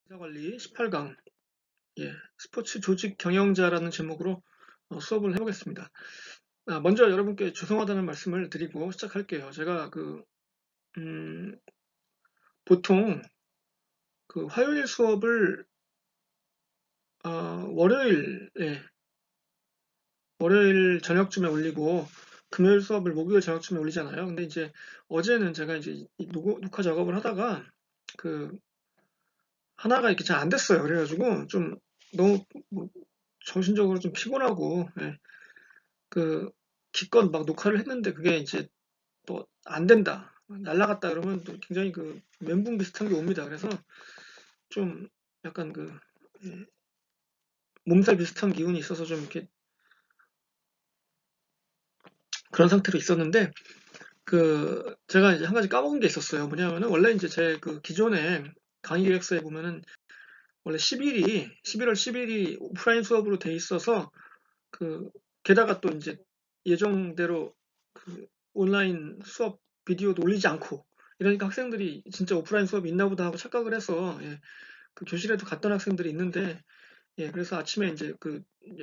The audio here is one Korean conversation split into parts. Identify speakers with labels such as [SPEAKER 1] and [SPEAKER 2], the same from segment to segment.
[SPEAKER 1] 기사관리 18강, 스포츠 조직 경영자라는 제목으로 수업을 해보겠습니다. 먼저 여러분께 죄송하다는 말씀을 드리고 시작할게요. 제가 보통 화요일 수업을 월요일 저녁쯤에 올리고 금요일 수업을 목요일 저녁쯤에 올리잖아요. 근데 이제 어제는 제가 이제 녹화 작업을 하다가 하나가 이렇게 잘 안 됐어요. 그래가지고 좀 너무 정신적으로 좀 피곤하고, 기껏 막 녹화를 했는데 그게 이제 또 안 된다, 날라갔다 그러면 또 굉장히 멘붕 비슷한 게 옵니다. 그래서 좀 약간 예, 몸살 비슷한 기운이 있어서 좀 이렇게 그런 상태로 있었는데, 제가 이제 한 가지 까먹은 게 있었어요. 뭐냐면은 원래 이제 제 기존에 강의 계획서에 보면은 원래 11월 10일이 오프라인 수업으로 돼 있어서 게다가 또 이제 예정대로 온라인 수업 비디오도 올리지 않고 이러니까 학생들이 진짜 오프라인 수업이 있나 보다 하고 착각을 해서, 교실에도 갔던 학생들이 있는데, 그래서 아침에 이제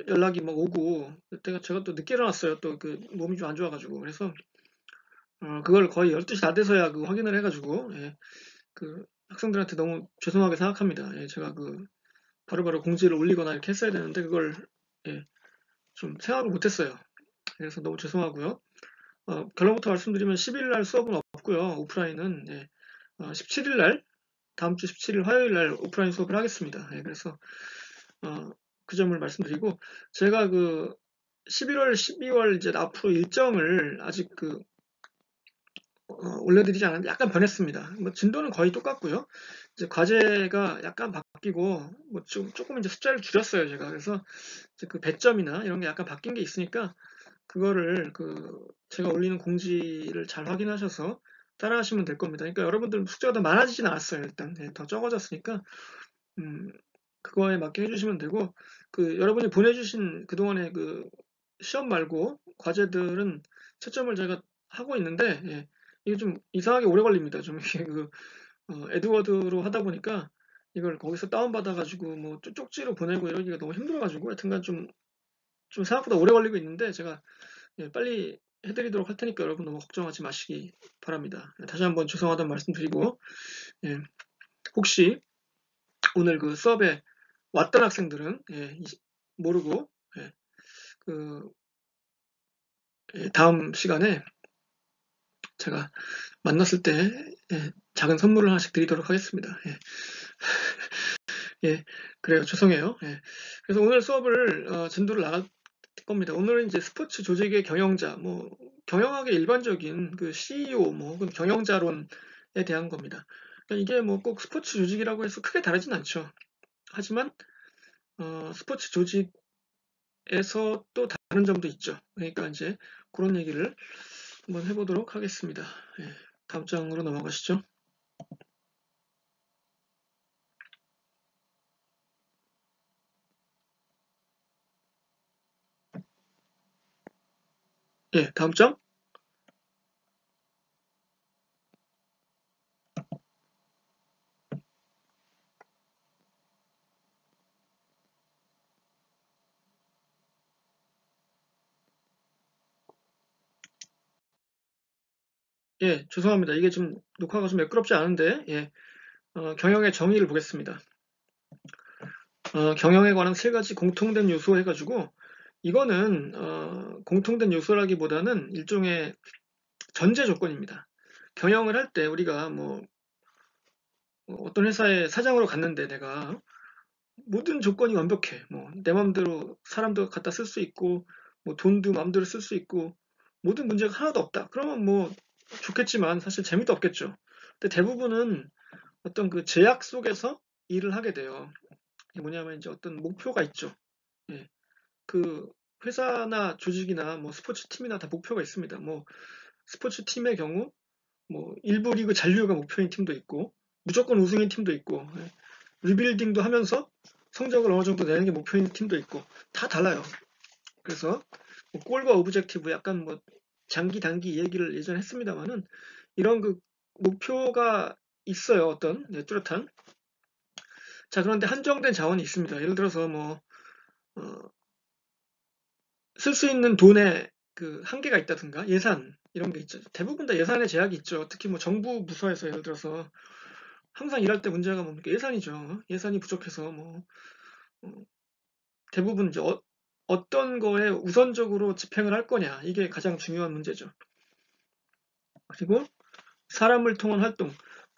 [SPEAKER 1] 연락이 막 오고 그때가 제가 또 늦게 일어났어요. 또 몸이 좀 안 좋아가지고. 그래서 그걸 거의 12시 다 돼서야 확인을 해가지고, 학생들한테 너무 죄송하게 생각합니다. 제가 바로바로 공지를 올리거나 이렇게 했어야 되는데 그걸, 좀 생각을 못했어요. 그래서 너무 죄송하고요. 결론부터 말씀드리면 10일 날 수업은 없고요. 오프라인은 17일 날, 다음 주 17일 화요일 날 오프라인 수업을 하겠습니다. 그래서 그 점을 말씀드리고, 제가 11월, 12월 이제 앞으로 일정을 아직 올려드리지 않았는데 약간 변했습니다. 뭐 진도는 거의 똑같고요. 이제 과제가 약간 바뀌고 뭐 조금 이제 숫자를 줄였어요, 제가. 그래서 이제 배점이나 이런 게 약간 바뀐 게 있으니까 그거를 제가 올리는 공지를 잘 확인하셔서 따라하시면 될 겁니다. 그러니까 여러분들 숙제가 더 많아지진 않았어요. 일단 더 적어졌으니까 그거에 맞게 해주시면 되고, 여러분이 보내주신 그동안의 시험 말고 과제들은 채점을 제가 하고 있는데, 이게 좀 이상하게 오래 걸립니다. 좀 이렇게 에드워드로 하다 보니까 이걸 거기서 다운받아가지고 뭐 쪽지로 보내고 이러기가 너무 힘들어가지고 하여튼간 좀 생각보다 오래 걸리고 있는데, 제가 빨리 해드리도록 할 테니까 여러분 너무 걱정하지 마시기 바랍니다. 다시 한번 죄송하다는 말씀 드리고, 혹시 오늘 수업에 왔던 학생들은 모르고, 그 다음 시간에 제가 만났을 때 작은 선물을 하나씩 드리도록 하겠습니다. 그래요. 죄송해요. 그래서 오늘 수업을 진도를 나갈 겁니다. 오늘은 이제 스포츠 조직의 경영자, 뭐 경영학의 일반적인 CEO, 뭐 혹은 경영자론에 대한 겁니다. 그러니까 이게 뭐 꼭 스포츠 조직이라고 해서 크게 다르진 않죠. 하지만 스포츠 조직에서 또 다른 점도 있죠. 그러니까 이제 그런 얘기를 한번 해보도록 하겠습니다. 다음 장으로 넘어가시죠. 다음 장. 죄송합니다. 이게 좀 녹화가 좀 매끄럽지 않은데, 경영의 정의를 보겠습니다. 경영에 관한 세 가지 공통된 요소 해가지고, 이거는 공통된 요소라기보다는 일종의 전제 조건입니다. 경영을 할 때 우리가 뭐 어떤 회사의 사장으로 갔는데 내가 모든 조건이 완벽해. 뭐 내 마음대로 사람도 갖다 쓸 수 있고, 뭐 돈도 마음대로 쓸 수 있고, 모든 문제가 하나도 없다. 그러면 뭐 좋겠지만 사실 재미도 없겠죠. 근데 대부분은 어떤 제약 속에서 일을 하게 돼요. 이게 뭐냐면 이제 어떤 목표가 있죠. 예. 그 회사나 조직이나 뭐 스포츠 팀이나 다 목표가 있습니다. 뭐 스포츠 팀의 경우 뭐 일부 리그 잔류가 목표인 팀도 있고 무조건 우승인 팀도 있고, 리빌딩도 하면서 성적을 어느 정도 내는 게 목표인 팀도 있고 다 달라요. 그래서 뭐 골과 오브젝티브 약간 뭐 장기 단기 얘기를 예전에 했습니다만은 이런 목표가 있어요. 어떤 뚜렷한. 자, 그런데 한정된 자원이 있습니다. 예를 들어서 뭐, 쓸 수 있는 돈의 그 한계가 있다든가 예산 이런 게 있죠. 대부분 다 예산에 제약이 있죠. 특히 뭐 정부 부서에서 예를 들어서 항상 일할 때 문제가 뭡니까? 예산이죠. 예산이 부족해서 뭐 어, 대부분 이제 어떤 거에 우선적으로 집행을 할 거냐 이게 가장 중요한 문제죠. 그리고 사람을 통한 활동.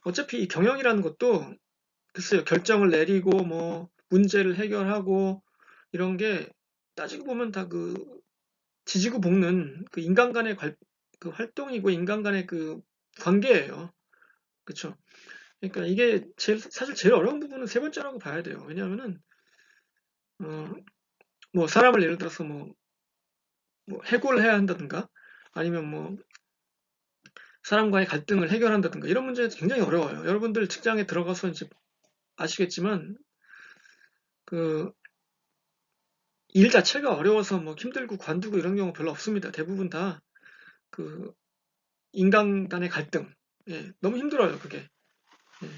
[SPEAKER 1] 어차피 이 경영이라는 것도 글쎄요 결정을 내리고 뭐 문제를 해결하고 이런 게 따지고 보면 다 그 지지고 볶는 그 인간 간의 그 활동이고 인간 간의 그 관계예요. 그쵸? 그러니까 이게 사실 제일 어려운 부분은 세 번째라고 봐야 돼요. 왜냐하면은 어, 뭐 사람을 예를 들어서 뭐 해고를 해야 한다든가 아니면 뭐 사람과의 갈등을 해결한다든가 이런 문제는 굉장히 어려워요. 여러분들 직장에 들어가서 이제 아시겠지만 그 일 자체가 어려워서 뭐 힘들고 관두고 이런 경우 별로 없습니다. 대부분 다 그 인간 간의 갈등. 예, 너무 힘들어요, 그게. 예,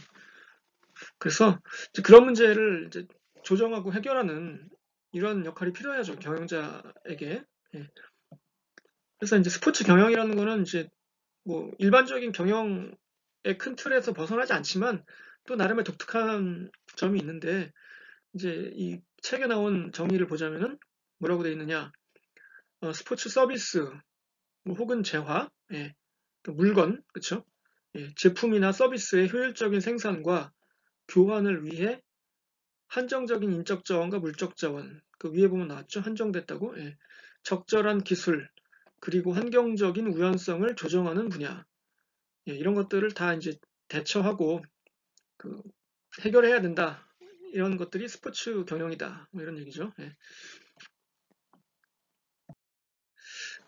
[SPEAKER 1] 그래서 이제 그런 문제를 이제 조정하고 해결하는 이런 역할이 필요하죠, 경영자에게. 예. 그래서 이제 스포츠 경영이라는 거는 이제 뭐 일반적인 경영의 큰 틀에서 벗어나지 않지만 또 나름의 독특한 점이 있는데 이제 이 책에 나온 정의를 보자면은 뭐라고 되어 있느냐? 스포츠 서비스 뭐 혹은 재화, 예, 그 물건, 그쵸? 예, 제품이나 서비스의 효율적인 생산과 교환을 위해 한정적인 인적 자원과 물적 자원, 그 위에 보면 나왔죠? 한정됐다고? 예. 적절한 기술, 그리고 환경적인 우연성을 조정하는 분야. 예, 이런 것들을 다 이제 대처하고 그 해결해야 된다. 이런 것들이 스포츠 경영이다. 뭐 이런 얘기죠. 예.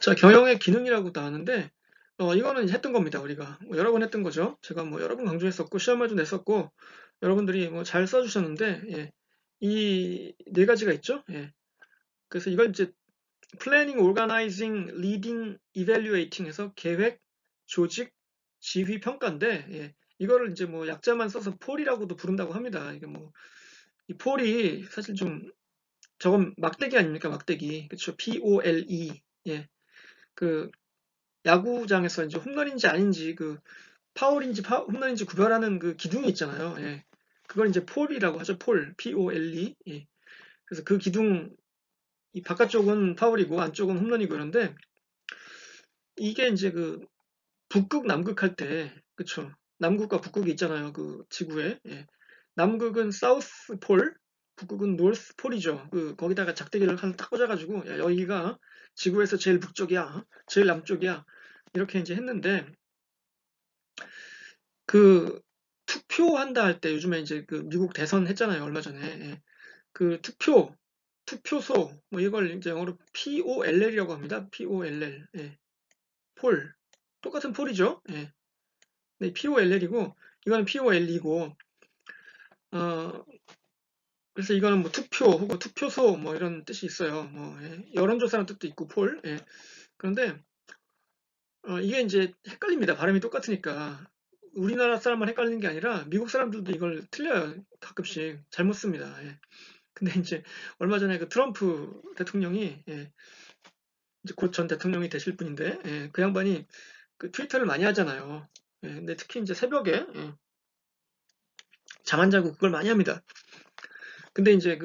[SPEAKER 1] 자, 경영의 기능이라고 나왔는데, 이거는 이제 했던 겁니다. 우리가 뭐 여러 번 했던 거죠. 제가 뭐 여러 번 강조했었고 시험에도 냈었고 여러분들이 뭐 잘 써주셨는데, 예. 이 네 가지가 있죠. 예. 그래서 이걸 이제 플래닝, 오가나이징, 리딩, 이밸류에이팅 해서 계획, 조직, 지휘, 평가인데 이거를 이제 뭐 약자만 써서 폴이라고도 부른다고 합니다. 이게 뭐 이 폴이 사실 좀 저건 막대기 아닙니까? 막대기. 그렇죠? POLE. 예. 그 야구장에서 이제 홈런인지 아닌지 그 파울인지 홈런인지 구별하는 그 기둥이 있잖아요. 예. 그걸 이제 폴이라고 하죠. 폴. POLE. 예. 그래서 그 기둥 이 바깥쪽은 파울이고 안쪽은 홈런이고 그런데 이게 이제 그 북극 남극 할 때 그쵸 남극과 북극이 있잖아요 그 지구에 예. 남극은 사우스 폴 북극은 노스 폴이죠 그 거기다가 작대기를 하나 딱 꽂아가지고 야, 여기가 지구에서 제일 북쪽이야 제일 남쪽이야 이렇게 이제 했는데 그 투표한다 할 때 요즘에 이제 그 미국 대선 했잖아요 얼마 전에 예. 그 투표소 뭐 이걸 이제 영어로 POLL이라고 합니다 POLL 예. 폴 똑같은 폴이죠 예. 네, POLL이고 이거는 POL이고 그래서 이거는 뭐 투표 혹은 투표소 뭐 이런 뜻이 있어요. 뭐 예, 여론조사라는 뜻도 있고 폴. 예. 그런데 이게 이제 헷갈립니다. 발음이 똑같으니까 우리나라 사람만 헷갈리는 게 아니라 미국 사람들도 이걸 틀려요. 가끔씩 잘못 씁니다. 예. 근데 이제 얼마 전에 그 트럼프 대통령이 이제 곧 전 대통령이 되실 분인데 그 양반이 그 트위터를 많이 하잖아요. 근데 특히 이제 새벽에 잠 안 자고 그걸 많이 합니다. 근데 이제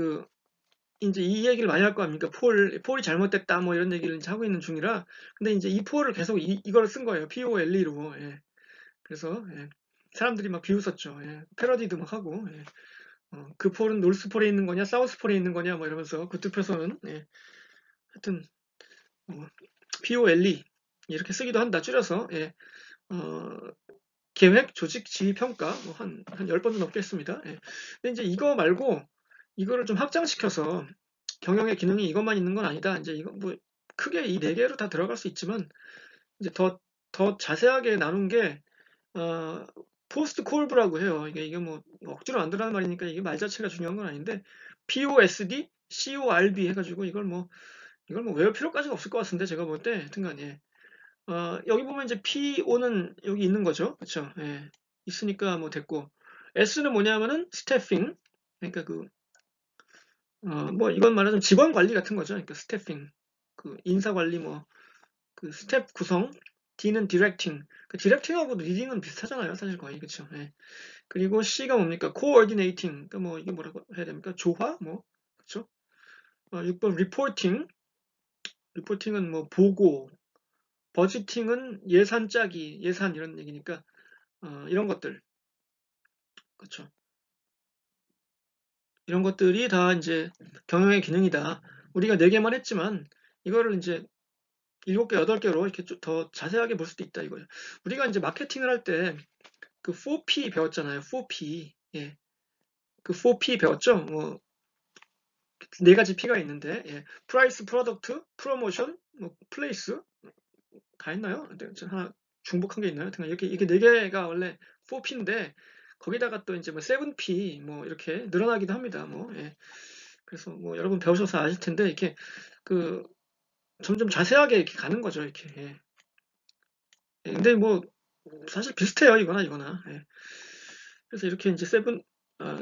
[SPEAKER 1] 이 얘기를 많이 할 거 아닙니까? 폴이 잘못됐다, 뭐 이런 얘기를 이제 하고 있는 중이라. 근데 이제 이 폴을 계속 이걸 쓴 거예요. POLE로. 예. 그래서, 사람들이 막 비웃었죠. 예. 패러디도 막 하고, 예. 그 폴은 노스폴에 있는 거냐, 사우스폴에 있는 거냐, 뭐 이러면서 그 투표소는, 하여튼, 뭐, POLE. 이렇게 쓰기도 한다. 줄여서, 어, 계획, 조직, 지휘, 평가, 뭐 한 10번도 넘게 했습니다. 예. 근데 이제 이거 말고, 이거를 좀 확장시켜서, 경영의 기능이 이것만 있는 건 아니다. 이제 이거 뭐 크게 이 네 개로 다 들어갈 수 있지만 이제 더 자세하게 나눈 게 포스트 콜브라고 해요. 이게 뭐 억지로 만들라는 말이니까 이게 말 자체가 중요한 건 아닌데 POSD, CORB 해가지고 이걸 뭐 외울 필요까지는 없을 것 같은데 제가 볼 때 하여튼간 여기 보면 이제 PO는 여기 있는 거죠. 그렇죠? 예. 있으니까 뭐 됐고 S는 뭐냐면은 스태핑 그러니까 뭐 이건 말하자면 직원 관리 같은 거죠. 그러니까 스태핑, 인사 관리 뭐 스텝 구성, D는 디렉팅. 디렉팅하고 리딩은 비슷하잖아요, 사실 거의 그렇죠. 예. 그리고 C가 뭡니까? coordinating. 그러니까 뭐 이게 뭐라고 해야 됩니까? 조화, 뭐 그렇죠. 6번 reporting. 리포팅은 뭐 보고, 버지팅은 예산 짜기, 예산 이런 얘기니까 이런 것들, 그렇죠. 이런 것들이 다 이제 경영의 기능이다. 우리가 4개만 했지만 이거를 이제 7개, 8개로 이렇게 좀 더 자세하게 볼 수도 있다 이거예요. 우리가 이제 마케팅을 할 때 그 4P 배웠잖아요. 4P. 예. 그 4P 배웠죠? 뭐, 4가지 P가 있는데, 예. 프라이스, 프로덕트, 프로모션, 뭐, 플레이스. 다 했나요? 하나 중복한 게 있나요? 이렇게 4개가 원래 4P인데, 거기다가 또 이제 뭐 7P, 뭐, 이렇게 늘어나기도 합니다. 뭐, 예. 그래서 뭐, 여러분 배우셔서 아실 텐데, 이렇게, 그, 점점 자세하게 이렇게 가는 거죠. 이렇게. 예. 근데 뭐, 사실 비슷해요. 이거나. 예. 그래서 이렇게 이제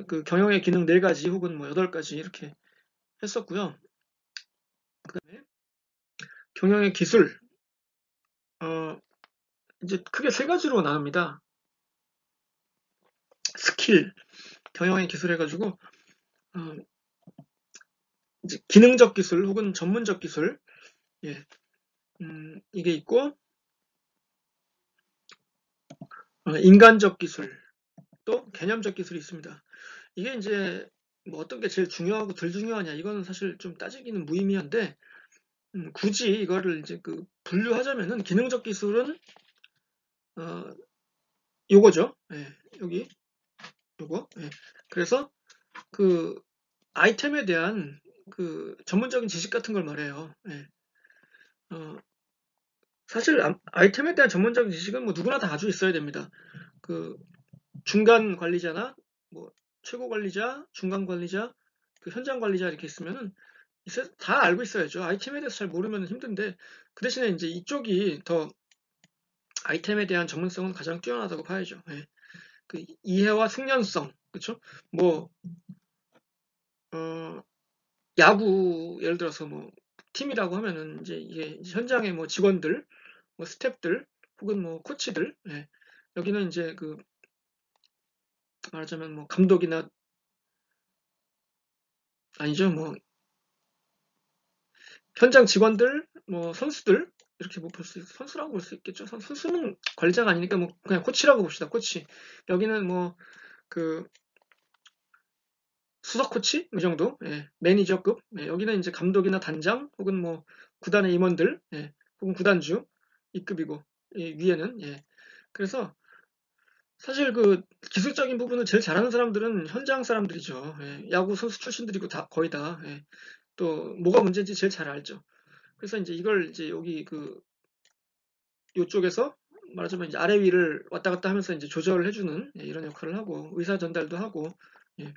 [SPEAKER 1] 그 경영의 기능 4가지 혹은 뭐 8가지 이렇게 했었고요. 그 다음에 경영의 기술, 어, 이제 크게 3가지로 나눕니다. 스킬, 경영의 기술 해가지고, 어, 이제 기능적 기술 혹은 전문적 기술, 예, 이게 있고, 인간적 기술, 또 개념적 기술이 있습니다. 이게 이제 뭐 어떤 게 제일 중요하고 덜 중요하냐, 이거는 사실 좀 따지기는 무의미한데, 굳이 이거를 이제 분류하자면은 기능적 기술은 어, 요거죠. 예, 여기 요거. 예. 그래서 그 아이템에 대한 전문적인 지식 같은 걸 말해요. 예. 어, 사실 아이템에 대한 전문적인 지식은 뭐 누구나 다 가지고 있어야 됩니다. 그 중간 관리자나 뭐 최고 관리자, 중간 관리자, 현장 관리자 이렇게 있으면은 다 알고 있어야죠. 아이템에 대해서 잘 모르면 힘든데 그 대신에 이제 이쪽이 더 아이템에 대한 전문성은 가장 뛰어나다고 봐야죠. 예. 이해와 숙련성, 그렇죠? 뭐 어, 야구 예를 들어서 뭐 팀이라고 하면은 이제 이게 현장의 뭐 직원들, 뭐 스태프들 혹은 뭐 코치들, 예. 여기는 이제 말하자면 뭐 감독이나 아니죠 뭐 현장 직원들, 뭐 선수들 이렇게 뭐 선수라고 볼 수 있겠죠. 선수는 관리자가 아니니까 뭐 그냥 코치라고 봅시다. 코치. 여기는 뭐 그 수석 코치 이 정도, 예. 매니저급. 예. 여기는 이제 감독이나 단장 혹은 뭐 구단의 임원들, 예. 혹은 구단주 이급이고 위에는 예. 그래서 사실 기술적인 부분을 제일 잘하는 사람들은 현장 사람들이죠. 예. 야구 선수 출신들이고 다 거의 다. 예. 또 뭐가 문제인지 제일 잘 알죠. 그래서 이제 이걸 이제 여기 요쪽에서 말하자면 이제 아래 위를 왔다 갔다 하면서 이제 조절을 해주는 예, 이런 역할을 하고 의사 전달도 하고 예.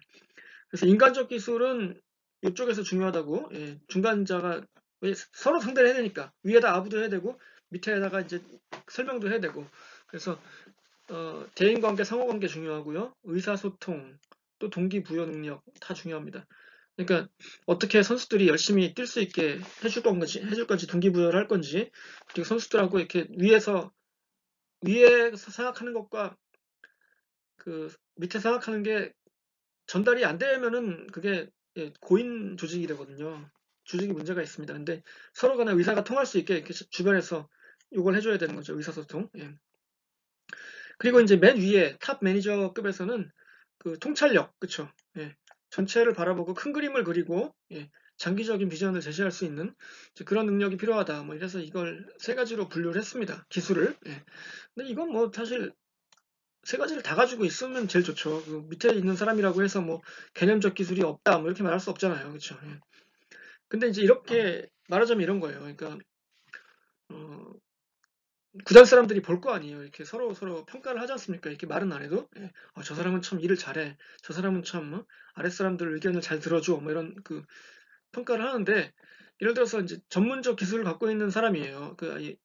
[SPEAKER 1] 그래서 인간적 기술은 이쪽에서 중요하다고 예. 중간자가 서로 상대를 해야 되니까 위에다 아부도 해야 되고 밑에다가 이제 설명도 해야 되고 그래서 대인관계, 상호관계 중요하고요. 의사소통, 또 동기부여 능력 다 중요합니다. 그러니까 어떻게 선수들이 열심히 뛸 수 있게 해줄 건지 동기부여를 할 건지 그리고 선수들하고 이렇게 위에서 생각하는 것과 밑에 생각하는 게 전달이 안 되면은 그게 예, 고인 조직이 되거든요. 조직이 문제가 있습니다. 근데 서로 간에 의사가 통할 수 있게 이렇게 주변에서 이걸 해줘야 되는 거죠. 의사소통. 예. 그리고 이제 맨 위에 탑 매니저급에서는 통찰력, 그쵸? 예. 전체를 바라보고 큰 그림을 그리고 예. 장기적인 비전을 제시할 수 있는 그런 능력이 필요하다. 뭐 이래서 이걸 3가지로 분류를 했습니다. 기술을. 예. 근데 이건 뭐 사실 3가지를 다 가지고 있으면 제일 좋죠. 밑에 있는 사람이라고 해서 뭐 개념적 기술이 없다. 뭐 이렇게 말할 수 없잖아요. 그쵸? 예. 근데 이제 이렇게 말하자면 이런 거예요. 그러니까 어, 구단 사람들이 볼 거 아니에요. 이렇게 서로 평가를 하지 않습니까? 이렇게 말은 안 해도 저 사람은 참 일을 잘해. 저 사람은 참 아랫사람들 의견을 잘 들어줘. 뭐 이런 평가를 하는데 예를 들어서 이제 전문적 기술을 갖고 있는 사람이에요.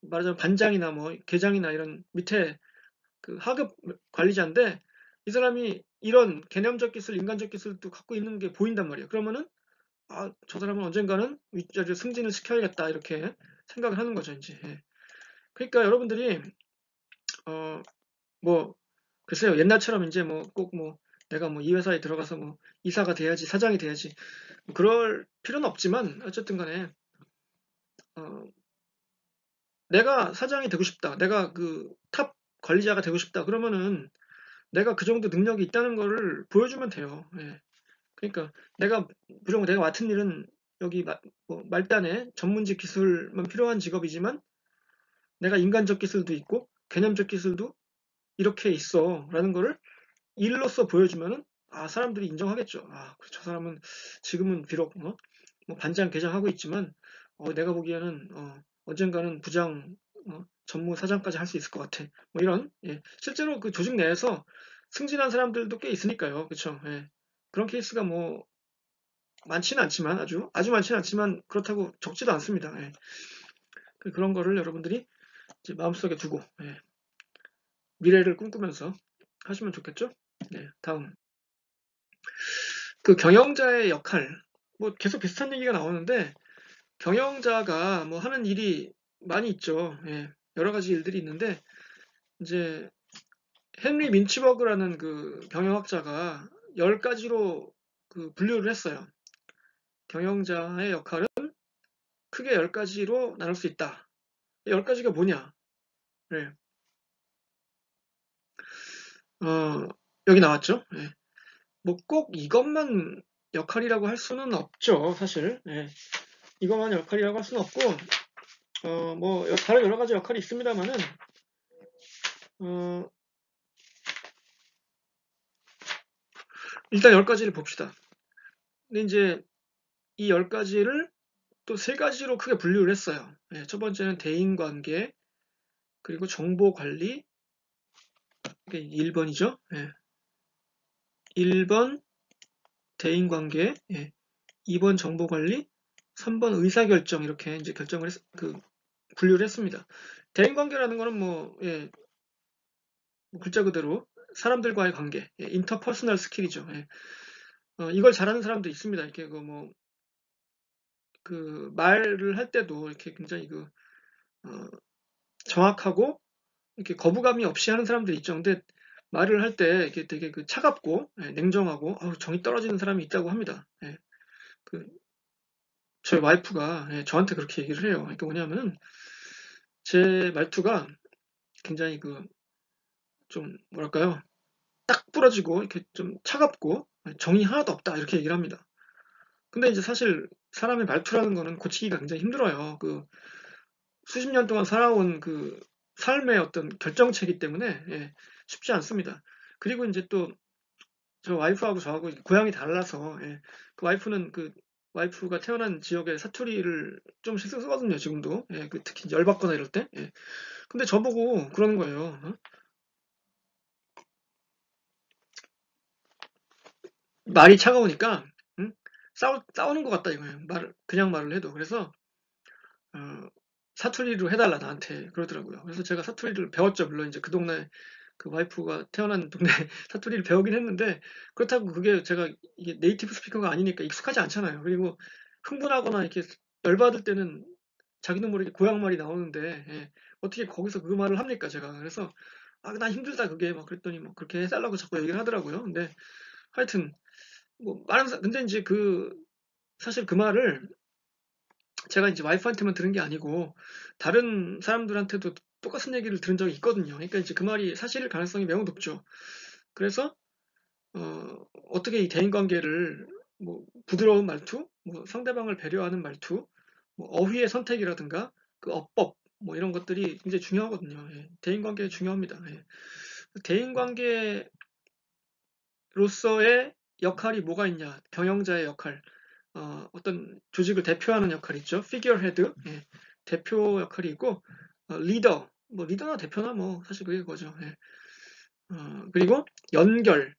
[SPEAKER 1] 말하자면 반장이나 뭐 계장이나 이런 밑에 하급 관리자인데 이 사람이 이런 개념적 기술, 인간적 기술도 갖고 있는 게 보인단 말이에요. 그러면은 아, 저 사람은 언젠가는 윗자리를 승진을 시켜야겠다 이렇게 생각을 하는 거죠, 이제. 예. 그러니까 여러분들이 뭐 글쎄요, 옛날처럼 이제 뭐 꼭 뭐 내가 뭐 이 회사에 들어가서 뭐 이사가 돼야지, 사장이 돼야지, 뭐 그럴 필요는 없지만 어쨌든 간에 어, 내가 사장이 되고 싶다, 내가 그 탑 관리자가 되고 싶다, 그러면은 내가 그 정도 능력이 있다는 거를 보여주면 돼요. 예. 그러니까 비록 내가 맡은 일은 여기 뭐 말단에 전문직 기술만 필요한 직업이지만 내가 인간적 기술도 있고 개념적 기술도 이렇게 있어라는 거를 일로서 보여주면은 아, 사람들이 인정하겠죠. 아, 저 사람은 지금은 비록 뭐 반장 개장하고 있지만 내가 보기에는 언젠가는 부장, 전무 사장까지 할 수 있을 것 같아. 뭐 이런, 예. 실제로 그 조직 내에서 승진한 사람들도 꽤 있으니까요. 그쵸? 예. 그런 케이스가 뭐 많지는 않지만 아주 많지는 않지만 그렇다고 적지도 않습니다. 예. 그런 거를 여러분들이 이제 마음속에 두고 예. 미래를 꿈꾸면서 하시면 좋겠죠? 네, 다음. 그 경영자의 역할, 뭐 계속 비슷한 얘기가 나오는데 경영자가 뭐 하는 일이 많이 있죠. 예, 여러 가지 일들이 있는데 이제 헨리 민츠버그라는 그 경영학자가 10가지로 그 분류를 했어요. 경영자의 역할은 크게 10가지로 나눌 수 있다. 10가지가 뭐냐? 예, 여기 나왔죠. 예. 뭐 꼭 이것만 역할이라고 할 수는 없죠, 사실. 예. 이것만 역할이라고 할 수는 없고, 뭐 다른 여러 가지 역할이 있습니다만은, 어, 일단 10가지를 봅시다. 근데 이제 이 10가지를 또 3가지로 크게 분류를 했어요. 예, 첫 번째는 대인관계, 그리고 정보관리, 이게 1번이죠. 예, 1번 대인관계, 예, 2번 정보관리, 3번 의사결정 이렇게 이제 분류를 했습니다. 대인관계라는 거는 뭐, 예, 뭐 글자 그대로 사람들과의 관계, 예, 인터퍼스널 스킬이죠. 예. 이걸 잘하는 사람도 있습니다. 이렇게 그 말을 할 때도 이렇게 굉장히 어, 정확하고 이렇게 거부감이 없이 하는 사람들이 있죠. 근데 말을 할 때 이게 되게 차갑고 예, 냉정하고 정이 떨어지는 사람이 있다고 합니다. 예. 그 저희 와이프가 예, 저한테 그렇게 얘기를 해요. 그러니까 뭐냐면은 제 말투가 굉장히 좀 뭐랄까요? 딱 부러지고 이렇게 좀 차갑고 정이 하나도 없다 이렇게 얘기를 합니다. 근데 이제 사실 사람의 말투라는 거는 고치기가 굉장히 힘들어요. 수십 년 동안 살아온 삶의 어떤 결정체이기 때문에 예, 쉽지 않습니다. 그리고 이제 또 저 와이프하고 저하고 고향이 달라서 예, 와이프는 와이프가 태어난 지역에 사투리를 좀씩 쓰거든요, 지금도. 예, 특히 열받거나 이럴 때. 예. 근데 저보고 그러는 거예요. 말이 차가우니까 응? 싸우는 것 같다 이거예요. 그냥 말을 해도. 그래서 어, 사투리로 해달라 나한테 그러더라고요. 그래서 제가 사투리를 배웠죠. 물론 이제 그 동네 그 와이프가 태어난 동네 사투리를 배우긴 했는데 그렇다고 그게 제가 이게 네이티브 스피커가 아니니까 익숙하지 않잖아요. 그리고 흥분하거나 이렇게 열받을 때는 자기도 모르게 고향 말이 나오는데 예, 어떻게 거기서 그 말을 합니까 제가. 그래서 난 힘들다 그게 막 그랬더니 뭐 그렇게 해달라고 자꾸 얘기를 하더라고요. 근데 하여튼 뭐 근데 이제 사실 그 말을 제가 이제 와이프한테만 들은 게 아니고 다른 사람들한테도 똑같은 얘기를 들은 적이 있거든요. 그러니까 이제 그 말이 사실일 가능성이 매우 높죠. 그래서 어떻게 이 대인관계를 뭐 부드러운 말투, 뭐 상대방을 배려하는 말투, 뭐 어휘의 선택이라든가 그 어법 뭐 이런 것들이 굉장히 중요하거든요. 예. 대인관계 중요합니다. 예. 대인관계로서의 역할이 뭐가 있냐? 경영자의 역할, 어떤 조직을 대표하는 역할이 있죠. 피규어헤드, 예. 대표 역할이 있고, 리더, 뭐 리더나 대표나 뭐 사실 그게 그거죠. 예. 그리고 연결.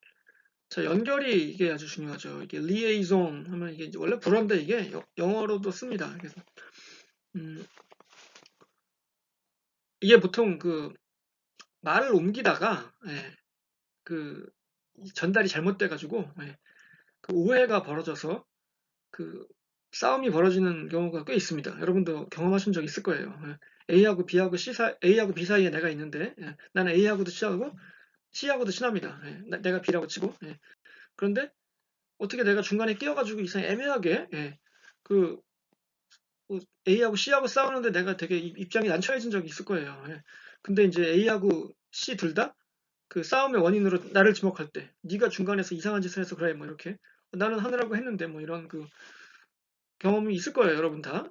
[SPEAKER 1] 자, 연결이 이게 아주 중요하죠. 이게 liaison 하면 이게 원래 불어인데 이게 영어로도 씁니다. 그래서 음, 이게 보통 말을 옮기다가 예, 그 전달이 잘못돼 가지고 그 오해가 벌어져서 그 싸움이 벌어지는 경우가 꽤 있습니다. 여러분도 경험하신 적 있을 거예요. A하고 B하고 A하고 B 사이에 내가 있는데 나는 A하고도 C하고도 친합니다. 내가 B라고 치고 그런데 어떻게 내가 중간에 끼어가지고 이상하게 애매하게 그 뭐 A하고 C하고 싸우는데 내가 되게 입장이 난처해진 적이 있을 거예요. 근데 이제 A하고 C 둘 다 그 싸움의 원인으로 나를 지목할 때 네가 중간에서 이상한 짓을 해서 그래 뭐 이렇게 나는 하느라고 했는데 뭐 이런 그 경험이 있을 거예요, 여러분 다.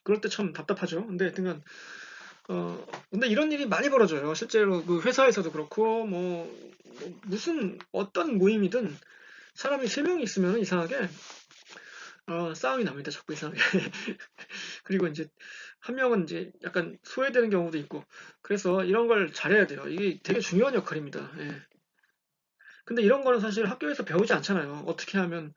[SPEAKER 1] 그럴 때 참 답답하죠. 근데 하여튼간 근데 이런 일이 많이 벌어져요. 실제로 그 회사에서도 그렇고 무슨 어떤 모임이든 사람이 세 명이 있으면 이상하게 싸움이 납니다. 자꾸 이상하게. 그리고 이제 한 명은 이제 약간 소외되는 경우도 있고 그래서 이런 걸 잘해야 돼요. 이게 되게 중요한 역할입니다. 근데 이런 거는 사실 학교에서 배우지 않잖아요. 어떻게 하면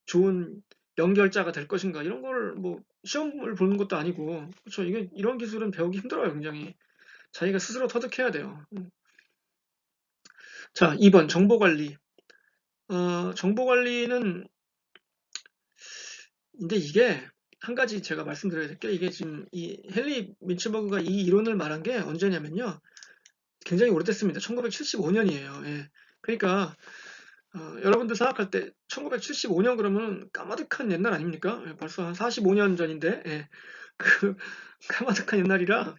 [SPEAKER 1] 좋은 연결자가 될 것인가 이런 걸 뭐 시험을 보는 것도 아니고 그렇죠. 이게 이런 기술은 배우기 힘들어요. 굉장히 자기가 스스로 터득해야 돼요. 자, 2번 정보 관리. 정보 관리는 근데 이게 한 가지 제가 말씀드려야 될 게 이게 지금 이 헨리 민츠버그가 이 이론을 말한 게 언제냐면요. 굉장히 오래됐습니다. 1975년이에요. 그러니까 여러분들 생각할 때 1975년 그러면 까마득한 옛날 아닙니까? 벌써 한 45년 전인데 그 까마득한 옛날이라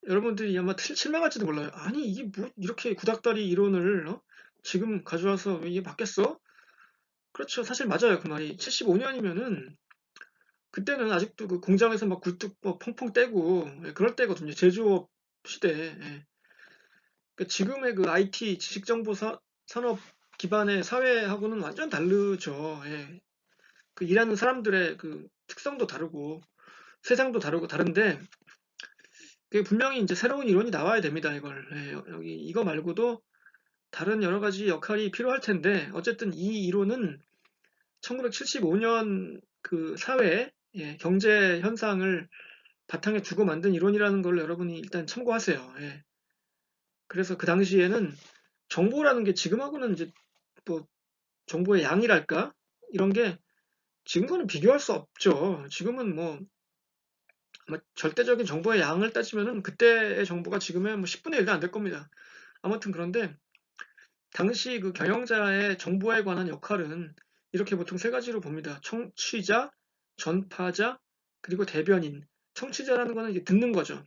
[SPEAKER 1] 여러분들이 아마 실망할지도 몰라요. 아니 이게 뭐 이렇게 구닥다리 이론을 지금 가져와서 이게 맞겠어? 그렇죠. 사실 맞아요. 그 말이 75년이면은 그때는 아직도 그 공장에서 막 굴뚝 뭐 펑펑 떼고 그럴 때거든요. 제조업 시대. 그러니까 지금의 그 IT 지식정보 산업 기반의 사회하고는 완전 다르죠. 그 일하는 사람들의 그 특성도 다르고 세상도 다르고 다른데 그게 분명히 이제 새로운 이론이 나와야 됩니다. 이걸 여기 이거 말고도 다른 여러 가지 역할이 필요할 텐데 어쨌든 이 이론은 1975년 그 사회 경제 현상을 바탕에 두고 만든 이론이라는 걸 여러분이 일단 참고하세요. 그래서 그 당시에는 정보라는 게 지금하고는 이제 뭐 정보의 양이랄까 이런 게 지금과는 비교할 수 없죠. 지금은 뭐 절대적인 정보의 양을 따지면은 그때의 정보가 지금의 뭐 10분의 1도 안 될 겁니다. 아무튼 그런데 당시 그 경영자의 정보에 관한 역할은 이렇게 보통 세 가지로 봅니다. 청취자, 전파자, 그리고 대변인. 청취자라는 거는 이제 듣는 거죠.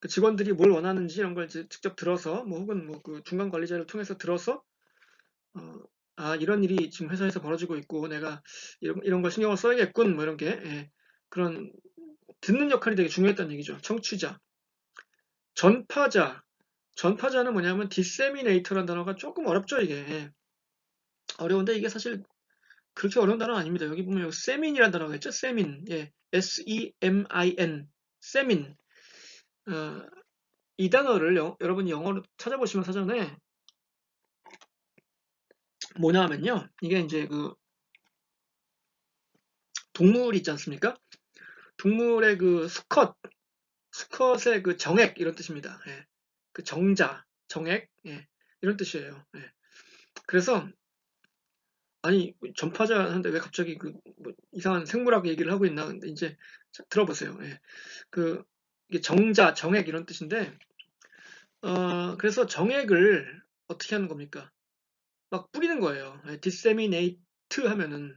[SPEAKER 1] 그 직원들이 뭘 원하는지 이런 걸 이제 직접 들어서 뭐 혹은 뭐 그 중간 관리자를 통해서 들어서 이런 일이 지금 회사에서 벌어지고 있고 내가 이런 걸 신경을 써야겠군 뭐 이런 게 그런 듣는 역할이 되게 중요했다는 얘기죠. 청취자. 전파자. 전파자는 뭐냐면 disseminator라는 단어가 조금 어렵죠 이게. 어려운데 이게 사실 그렇게 어려운 단어는 아닙니다. 여기 보면 semin이라는 단어가 있죠. semin. S-E-M-I-N. semin. 어, 이 단어를 여러분이 영어로 찾아보시면 사전에 뭐냐 하면요. 이게 이제 그 동물 있지 않습니까? 동물의 그 수컷의 그 정액 이런 뜻입니다. 그 정자, 정액 이런 뜻이에요. 그래서 아니 전파자한테 왜 갑자기 그뭐 이상한 생물학 얘기를 하고 있나? 근데 이제 들어보세요. 그 이게 정자, 정액 이런 뜻인데 그래서 정액을 어떻게 하는 겁니까? 막 뿌리는 거예요. disseminate 하면은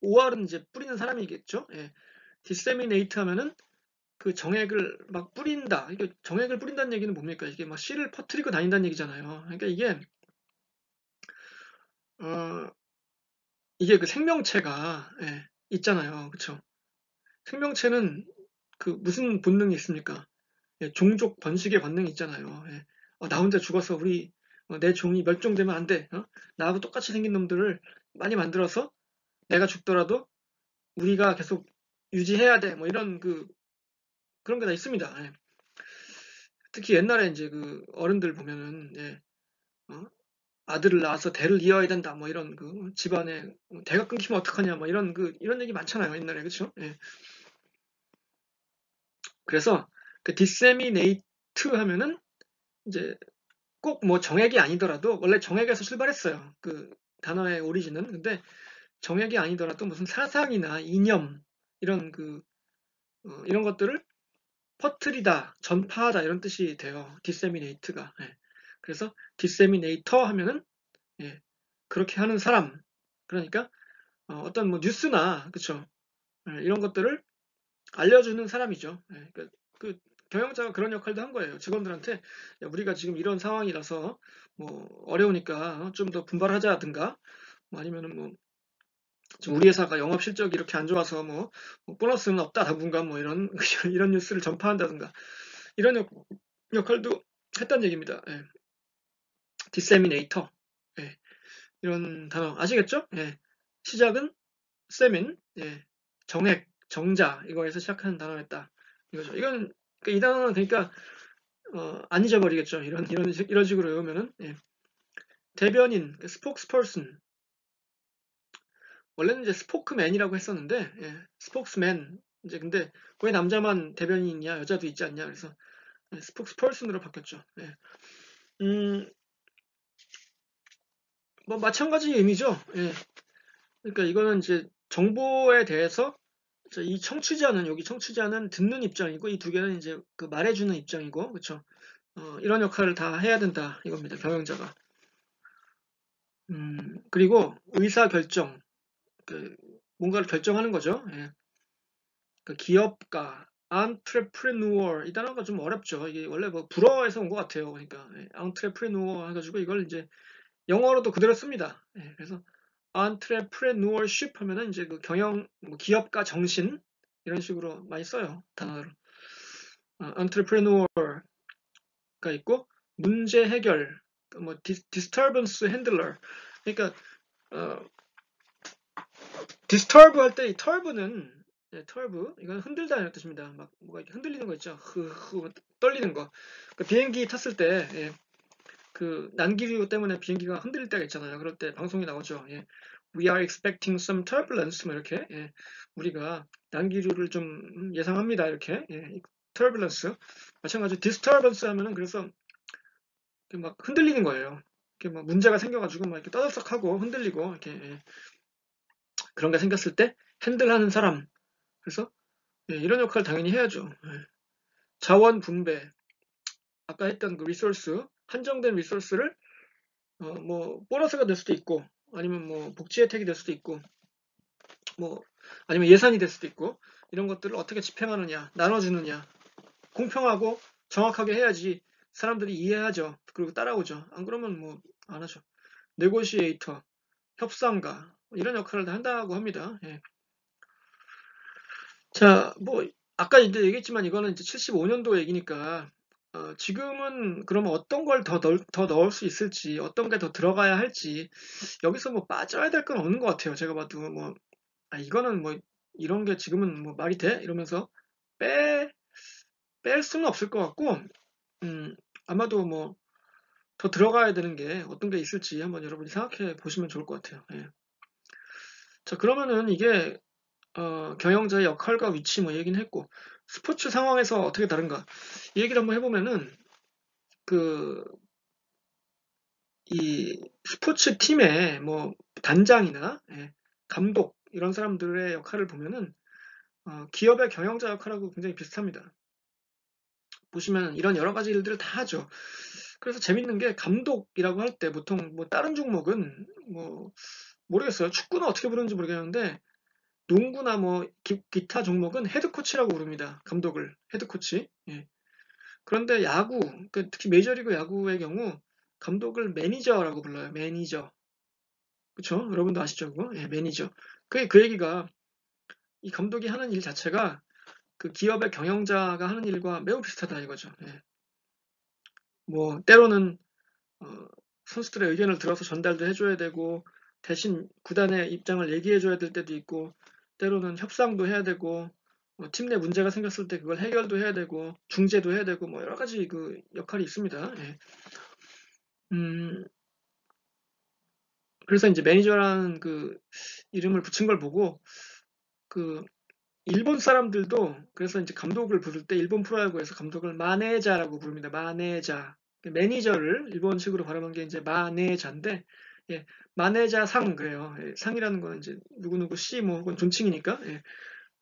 [SPEAKER 1] OR은 이제 뿌리는 사람이겠죠. disseminate 하면은 그 정액을 막 뿌린다. 이게 정액을 뿌린다는 얘기는 뭡니까? 이게 막 씨를 퍼뜨리고 다닌다는 얘기잖아요. 그러니까 어, 이게 그 생명체가 있잖아요. 그쵸? 생명체는 그 무슨 본능이 있습니까? 종족 번식의 본능이 있잖아요. 나 혼자 죽어서 내 종이 멸종되면 안 돼. 나하고 똑같이 생긴 놈들을 많이 만들어서 내가 죽더라도 우리가 계속 유지해야 돼. 뭐 이런 그런 게 다 있습니다. 특히 옛날에 이제 그 어른들 보면은 어? 아들을 낳아서 대를 이어야 된다. 뭐 이런 그 집안에 대가 끊기면 어떡하냐. 뭐 이런 얘기 많잖아요. 옛날에 그렇죠? 그래서 그 disseminate 하면은 이제 꼭 뭐 정액이 아니더라도 원래 정액에서 출발했어요. 그 단어의 오리진은. 근데 정액이 아니더라도 무슨 사상이나 이념 이런 이런 것들을 퍼뜨리다, 전파하다 이런 뜻이 돼요. disseminate가. 예. 그래서 disseminator 하면은 예, 그렇게 하는 사람. 그러니까 어떤 뭐 뉴스나 그쵸? 예, 이런 것들을 알려주는 사람이죠. 예, 그 경영자가 그런 역할도 한 거예요. 직원들한테 야, 우리가 지금 이런 상황이라서 뭐 어려우니까 좀 더 분발하자든가 뭐 아니면은 뭐 지금 우리 회사가 영업 실적이 이렇게 안 좋아서 뭐 보너스는 없다 당분간 뭐 이런 이런 뉴스를 전파한다든가 이런 역할도 했다는 얘기입니다. 예. disseminator. 예. 이런 단어 아시겠죠? 예. 시작은 세민, 예. 정액, 정자 이거에서 시작하는 단어였다. 이거죠. 이 단어는 그러니까 안 잊어버리겠죠. 이런 식으로 외우면은 예. 대변인, 스포크스퍼슨. 원래는 이제 스포크맨이라고 했었는데 스포크스맨 이제 근데 왜 남자만 대변인이냐 여자도 있지 않냐 그래서 스포크스퍼슨으로 바뀌었죠. 예. 음, 뭐 마찬가지 의미죠. 예. 그러니까 이거는 이제 정보에 대해서 이 청취자는 여기 청취자는 듣는 입장이고 이 두 개는 이제 그 말해주는 입장이고 그렇죠. 이런 역할을 다 해야 된다 이겁니다. 경영자가. 그리고 의사 결정, 그 뭔가를 결정하는 거죠. 예. 그 기업가, entrepreneur 이 단어가 좀 어렵죠. 이게 원래 뭐 불어에서 온 것 같아요. 그러니까 entrepreneur 해가지고 이걸 이제 영어로도 그대로 씁니다. 예, 그래서 entrepreneurship 하면은 이제 그 뭐 기업가 정신 이런 식으로 많이 써요 단어를. entrepreneur가 있고 문제 해결, 뭐 disturbance handler. 그러니까 어, disturb 할 때 이 turb는 turb 이건 흔들다 이런 뜻입니다. 막 뭐가 이렇게 흔들리는 거 있죠. 떨리는 거. 그 비행기 탔을 때 그 난기류 때문에 비행기가 흔들릴 때가 있잖아요. 그럴 때 방송이 나오죠. 예. We are expecting some turbulence. 뭐 이렇게 우리가 난기류를 좀 예상합니다. 이렇게 turbulence. 마찬가지로 disturbance 하면은 그래서 막 흔들리는 거예요. 이렇게 막 문제가 생겨가지고 막 이렇게 떠들썩하고 흔들리고 이렇게 그런 게 생겼을 때 핸들하는 사람. 그래서 이런 역할 당연히 해야죠. 자원 분배. 아까 했던 그 리소스 한정된 리소스를 뭐 보너스가 될 수도 있고 아니면 뭐 복지 혜택이 될 수도 있고 뭐 아니면 예산이 될 수도 있고 이런 것들을 어떻게 집행하느냐 나눠주느냐 공평하고 정확하게 해야지 사람들이 이해하죠. 그리고 따라오죠. 안 그러면 뭐 안 하죠. 네고시에이터 협상가 이런 역할을 다 한다고 합니다. 예. 자, 뭐 아까 이제 얘기했지만 이거는 이제 75년도 얘기니까 지금은 그러면 어떤 걸 더 넣을 수 있을지 어떤 게 더 들어가야 할지 여기서 뭐 빠져야 될 건 없는 것 같아요. 제가 봐도 뭐 이거는 뭐 이런 게 지금은 뭐 말이 돼? 이러면서 뺄 수는 없을 것 같고 아마도 뭐 더 들어가야 되는 게 어떤 게 있을지 한번 여러분이 생각해 보시면 좋을 것 같아요. 예. 자, 그러면은 이게 경영자의 역할과 위치 뭐 얘기는 했고 스포츠 상황에서 어떻게 다른가 이 얘기를 한번 해보면은 그 이 스포츠 팀의 뭐 단장이나 감독 이런 사람들의 역할을 보면은 기업의 경영자 역할하고 굉장히 비슷합니다. 보시면 이런 여러 가지 일들을 다 하죠. 그래서 재밌는 게 감독이라고 할 때 보통 뭐 다른 종목은 뭐 모르겠어요. 축구는 어떻게 부르는지 모르겠는데 농구나 뭐 기타 종목은 헤드코치라고 부릅니다. 감독을 헤드코치. 예. 그런데 야구, 특히 메이저리그 야구의 경우 감독을 매니저라고 불러요. 매니저. 그쵸? 여러분도 아시죠? 그거? 예, 매니저. 그 얘기가 이 감독이 하는 일 자체가 그 기업의 경영자가 하는 일과 매우 비슷하다 이거죠. 예. 뭐 때로는 선수들의 의견을 들어서 전달도 해줘야 되고 대신 구단의 입장을 얘기해줘야 될 때도 있고 때로는 협상도 해야 되고 팀 내 문제가 생겼을 때 그걸 해결도 해야 되고 중재도 해야 되고 뭐 여러 가지 그 역할이 있습니다. 예. 음, 그래서 이제 매니저라는 그 이름을 붙인 걸 보고 그 일본 사람들도 그래서 이제 감독을 부를 때 일본 프로야구에서 감독을 마네자라고 부릅니다. 마네자. 매니저를 일본식으로 발음한 게 이제 마네자인데, 예, 마네자상 그래요. 예, 상이라는 거는 이제 누구누구 씨 뭐 혹은 존칭이니까, 예,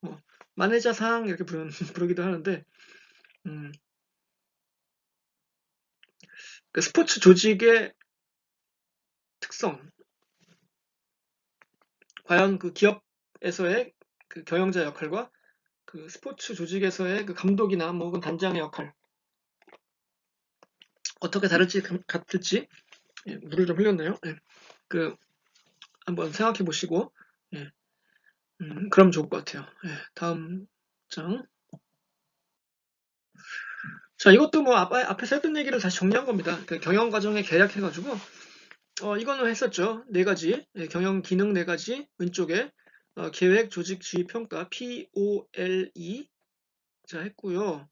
[SPEAKER 1] 뭐 마네자상 이렇게 부르기도 하는데, 음, 그 스포츠 조직의 특성, 과연 그 기업에서의 그 경영자 역할과 그 스포츠 조직에서의 그 감독이나 뭐 혹은 단장의 역할 어떻게 다를지 같을지, 예, 물을 좀 흘렸네요. 예, 그 한번 생각해 보시고, 예, 그럼 좋을 것 같아요. 예, 다음 장. 자, 이것도 뭐 앞에서 했던 얘기를 다시 정리한 겁니다. 그 경영 과정에 계약해가지고, 이거는 했었죠. 네 가지, 예, 경영 기능 네 가지, 왼쪽에, 계획, 조직, 지휘, 평가, POLE, 자, 했고요.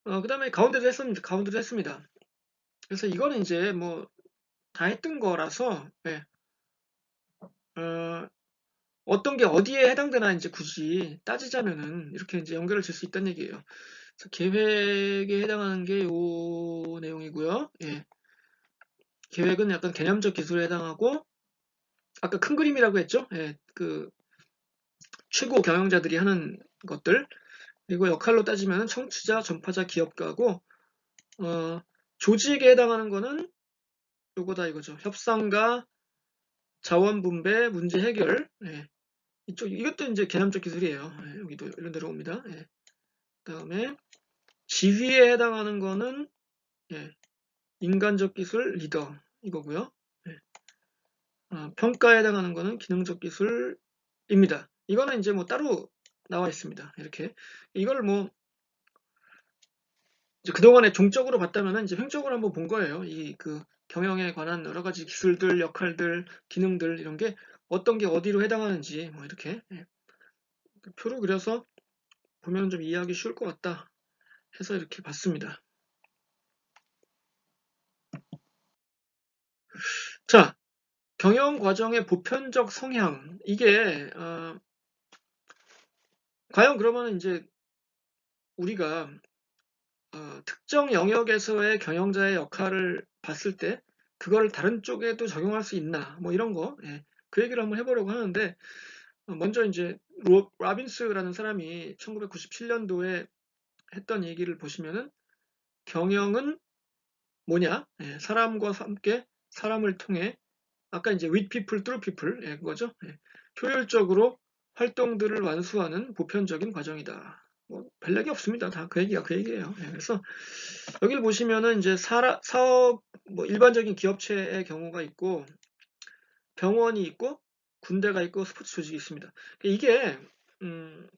[SPEAKER 1] 그 다음에 가운데도 했습니다. 그래서 이거는 이제 뭐, 다 했던 거라서, 예, 어, 어떤 게 어디에 해당되나 이제 굳이 따지자면은 이렇게 이제 연결을 질 수 있다는 얘기예요. 그래서 계획에 해당하는 게 요 내용이고요. 예. 계획은 약간 개념적 기술에 해당하고, 아까 큰 그림이라고 했죠? 예, 그 최고 경영자들이 하는 것들. 그리고 역할로 따지면 청취자, 전파자, 기업가고, 어, 조직에 해당하는 거는 요거다 이거죠. 협상과 자원 분배, 문제 해결. 예, 이것도 이제 개념적 기술이에요. 예, 여기도 이런 데로 옵니다. 예. 그다음에 지휘에 해당하는 거는, 예, 인간적 기술 리더 이거고요. 예. 평가에 해당하는 거는 기능적 기술입니다. 이거는 이제 뭐 따로 나와 있습니다. 이렇게 이걸 뭐 이제 그동안에 종적으로 봤다면은 이제 횡적으로 한번 본 거예요. 이 그 경영에 관한 여러 가지 기술들, 역할들, 기능들 이런 게 어떤 게 어디로 해당하는지 뭐 이렇게, 예, 표로 그려서 보면 좀 이해하기 쉬울 것 같다 해서 이렇게 봤습니다. 자, 경영 과정의 보편적 성향 이게 과연 그러면 이제 우리가 특정 영역에서의 경영자의 역할을 봤을 때 그걸 다른 쪽에도 적용할 수 있나 뭐 이런 거, 예, 그 얘기를 한번 해보려고 하는데, 먼저 이제 라빈스라는 사람이 1997년도에 했던 얘기를 보시면은 경영은 뭐냐, 예, 사람과 함께 사람을 통해 아까 이제 with people through people, 예, 그거죠. 예, 효율적으로 활동들을 완수하는 보편적인 과정이다. 뭐 별얘기 없습니다. 다 그 얘기가 그 얘기예요. 예, 그래서 여기를 보시면은 이제 사업, 뭐 일반적인 기업체의 경우가 있고, 병원이 있고, 군대가 있고, 스포츠 조직이 있습니다. 이게, 음,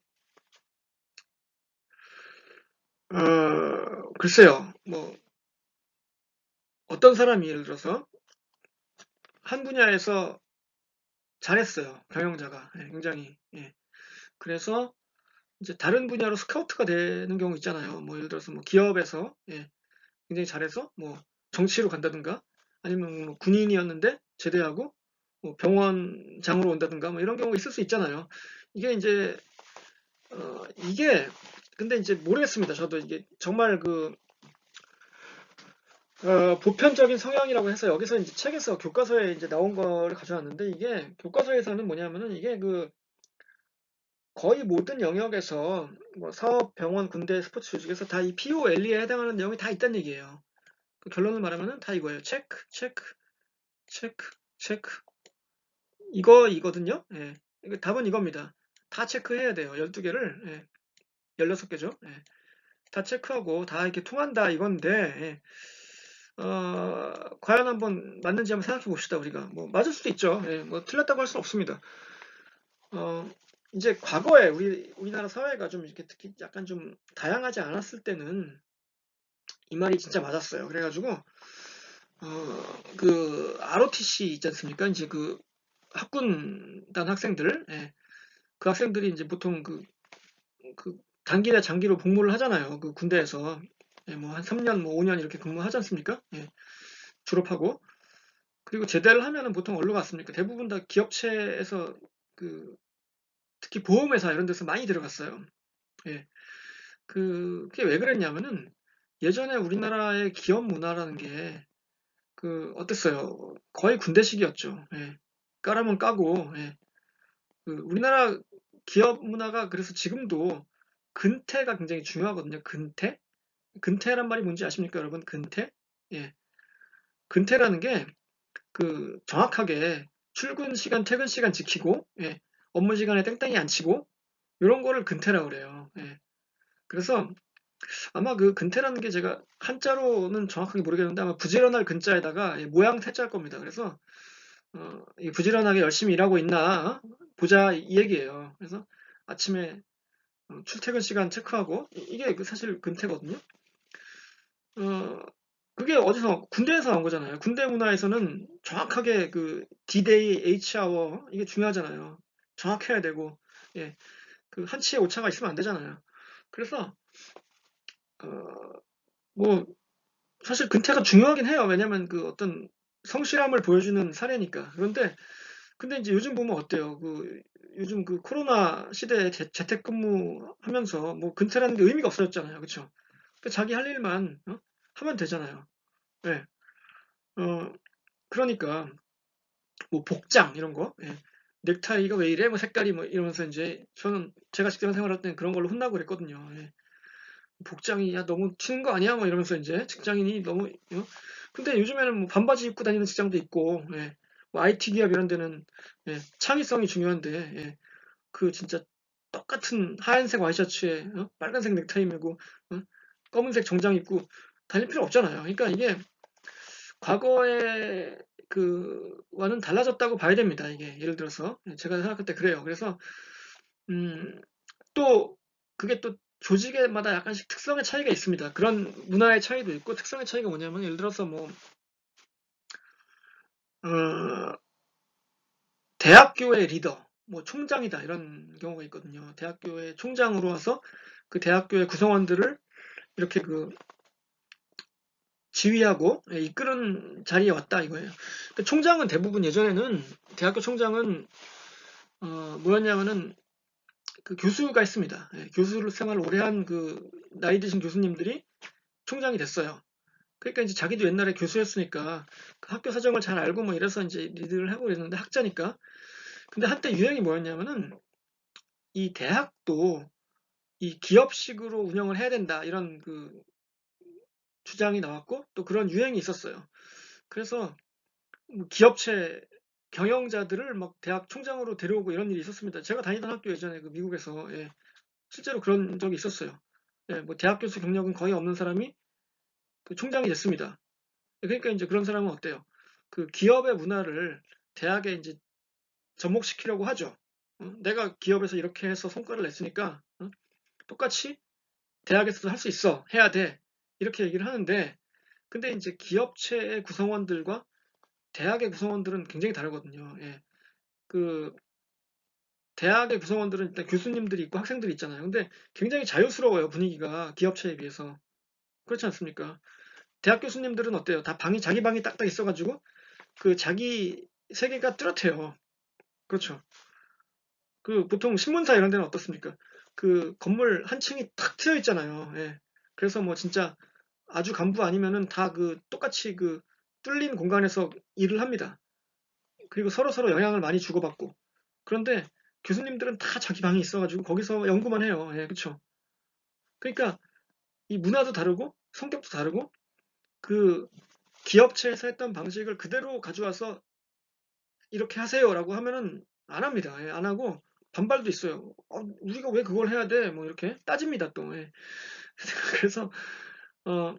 [SPEAKER 1] 글쎄요, 뭐, 어떤 사람이 예를 들어서 한 분야에서 잘했어요. 경영자가. 예, 굉장히. 예. 그래서 이제 다른 분야로 스카우트가 되는 경우 있잖아요. 뭐 예를 들어서 뭐 기업에서, 예, 굉장히 잘해서 뭐 정치로 간다든가, 아니면 뭐 군인이었는데 제대하고 뭐 병원장으로 온다든가 뭐 이런 경우가 있을 수 있잖아요. 이게 이제 이게 근데 이제 모르겠습니다. 저도 이게 정말 그 보편적인 성향이라고 해서 여기서 이제 책에서 교과서에 이제 나온 거를 가져왔는데, 이게 교과서에서는 뭐냐면은 이게 그 거의 모든 영역에서 뭐 사업, 병원, 군대, 스포츠 조직에서 다 이 POLE에 해당하는 내용이 다 있다는 얘기예요. 그 결론을 말하면은 다 이거예요. 체크, 체크, 체크, 체크. 이거거든요. 예. 답은 이겁니다. 다 체크해야 돼요. 12개를. 예. 16개죠. 예. 다 체크하고 다 이렇게 통한다 이건데, 예. 과연 한번 맞는지 한번 생각해 봅시다. 우리가 뭐 맞을 수도 있죠. 예. 뭐 틀렸다고 할 수는 없습니다. 어, 이제 과거에 우리나라 사회가 좀 이렇게 특히 약간 좀 다양하지 않았을 때는 이 말이 진짜 맞았어요. 그래가지고 그 ROTC 있지 않습니까? 이제 그 학군단 학생들, 예. 그 학생들이 이제 보통 그 단기나 장기로 복무를 하잖아요. 그 군대에서. 예, 뭐 한 3년, 뭐 5년 이렇게 근무하지 않습니까? 예, 졸업하고. 그리고 제대를 하면은 보통 어디로 갔습니까? 대부분 다 기업체에서 그 특히 보험회사 이런 데서 많이 들어갔어요. 예. 그게 왜 그랬냐면은 예전에 우리나라의 기업 문화라는 게 어땠어요? 거의 군대식이었죠. 예. 까라면 까고, 예. 우리나라 기업 문화가 그래서 지금도 근태가 굉장히 중요하거든요. 근태? 근태란 말이 뭔지 아십니까, 여러분? 근태? 예. 근태라는 게 정확하게 출근 시간, 퇴근 시간 지키고, 예. 업무 시간에 땡땡이 안 치고, 이런 거를 근태라고 그래요. 예. 그래서 아마 근태라는 게 제가 한자로는 정확하게 모르겠는데 아마 부지런할 근자에다가 모양 태자일 겁니다. 그래서 이 부지런하게 열심히 일하고 있나 보자 이 얘기예요. 그래서 아침에 출퇴근 시간 체크하고 이게 사실 근태거든요. 어, 그게 어디서 군대에서 나온 거잖아요. 군대 문화에서는 정확하게 D-Day, H-Hour 이게 중요하잖아요. 정확해야 되고 예, 한치의 오차가 있으면 안 되잖아요. 그래서 어, 뭐 사실 근태가 중요하긴 해요. 왜냐면 어떤 성실함을 보여주는 사례니까. 그런데 근데 이제 요즘 보면 어때요? 요즘 코로나 시대에 재택근무 하면서 뭐 근태라는 게 의미가 없어졌잖아요. 그쵸? 자기 할 일만 하면 되잖아요. 예. 어, 그러니까 뭐 복장 이런 거, 예. 넥타이가 왜 이래? 뭐 색깔이 뭐 이러면서 이제 저는 제가 직장 생활할 때는 그런 걸로 혼나고 그랬거든요. 예. 복장이 야 너무 튀는 거 아니야? 뭐 이러면서 이제 직장인이 너무 근데 요즘에는 뭐 반바지 입고 다니는 직장도 있고 예. 뭐 IT 기업 이런 데는 예. 창의성이 중요한데 예. 진짜 똑같은 하얀색 와이셔츠에 빨간색 넥타이 메고 검은색 정장 입고 다닐 필요 없잖아요. 그러니까 이게 과거에 와는 달라졌다고 봐야 됩니다. 이게 예를 들어서 제가 생각할 때 그래요. 그래서 음, 또 그게 또 조직마다 약간씩 특성의 차이가 있습니다. 그런 문화의 차이도 있고 특성의 차이가 뭐냐면 예를 들어서 뭐 어, 대학교의 리더, 뭐 총장이다 이런 경우가 있거든요. 대학교의 총장으로 와서 그 대학교의 구성원들을 이렇게 지휘하고 이끄는 자리에 왔다 이거예요. 총장은 대부분 예전에는 대학교 총장은 뭐였냐면은 교수가 있습니다. 예, 교수 생활을 오래 한 나이 드신 교수님들이 총장이 됐어요. 그러니까 이제 자기도 옛날에 교수였으니까 학교 사정을 잘 알고 뭐 이래서 이제 리드를 하고 그랬는데 학자니까. 근데 한때 유행이 뭐였냐면은 이 대학도 이 기업식으로 운영을 해야 된다 이런 주장이 나왔고 또 그런 유행이 있었어요. 그래서 뭐 기업체 경영자들을 막 대학 총장으로 데려오고 이런 일이 있었습니다. 제가 다니던 학교 예전에 미국에서 예, 실제로 그런 적이 있었어요. 예, 뭐 대학 교수 경력은 거의 없는 사람이 총장이 됐습니다. 그러니까 이제 그런 사람은 어때요? 기업의 문화를 대학에 이제 접목시키려고 하죠. 내가 기업에서 이렇게 해서 성과를 냈으니까 똑같이 대학에서도 할 수 있어. 해야 돼. 이렇게 얘기를 하는데 근데 이제 기업체의 구성원들과 대학의 구성원들은 굉장히 다르거든요. 예. 대학의 구성원들은 일단 교수님들이 있고 학생들이 있잖아요. 근데 굉장히 자유스러워요, 분위기가 기업체에 비해서. 그렇지 않습니까? 대학 교수님들은 어때요? 다 자기 방이 딱딱 있어가지고 자기 세계가 뚜렷해요. 그렇죠. 보통 신문사 이런 데는 어떻습니까? 건물 한 층이 탁 트여 있잖아요. 예. 그래서 뭐 진짜 아주 간부 아니면은 다 똑같이 뚫린 공간에서 일을 합니다. 그리고 서로서로 영향을 많이 주고받고. 그런데 교수님들은 다 자기 방이 있어가지고 거기서 연구만 해요. 예, 그쵸. 그러니까 이 문화도 다르고 성격도 다르고 그 기업체에서 했던 방식을 그대로 가져와서 이렇게 하세요라고 하면은 안 합니다. 예, 안 하고 반발도 있어요. 우리가 왜 그걸 해야 돼? 뭐 이렇게 따집니다 또. 예. 그래서 어,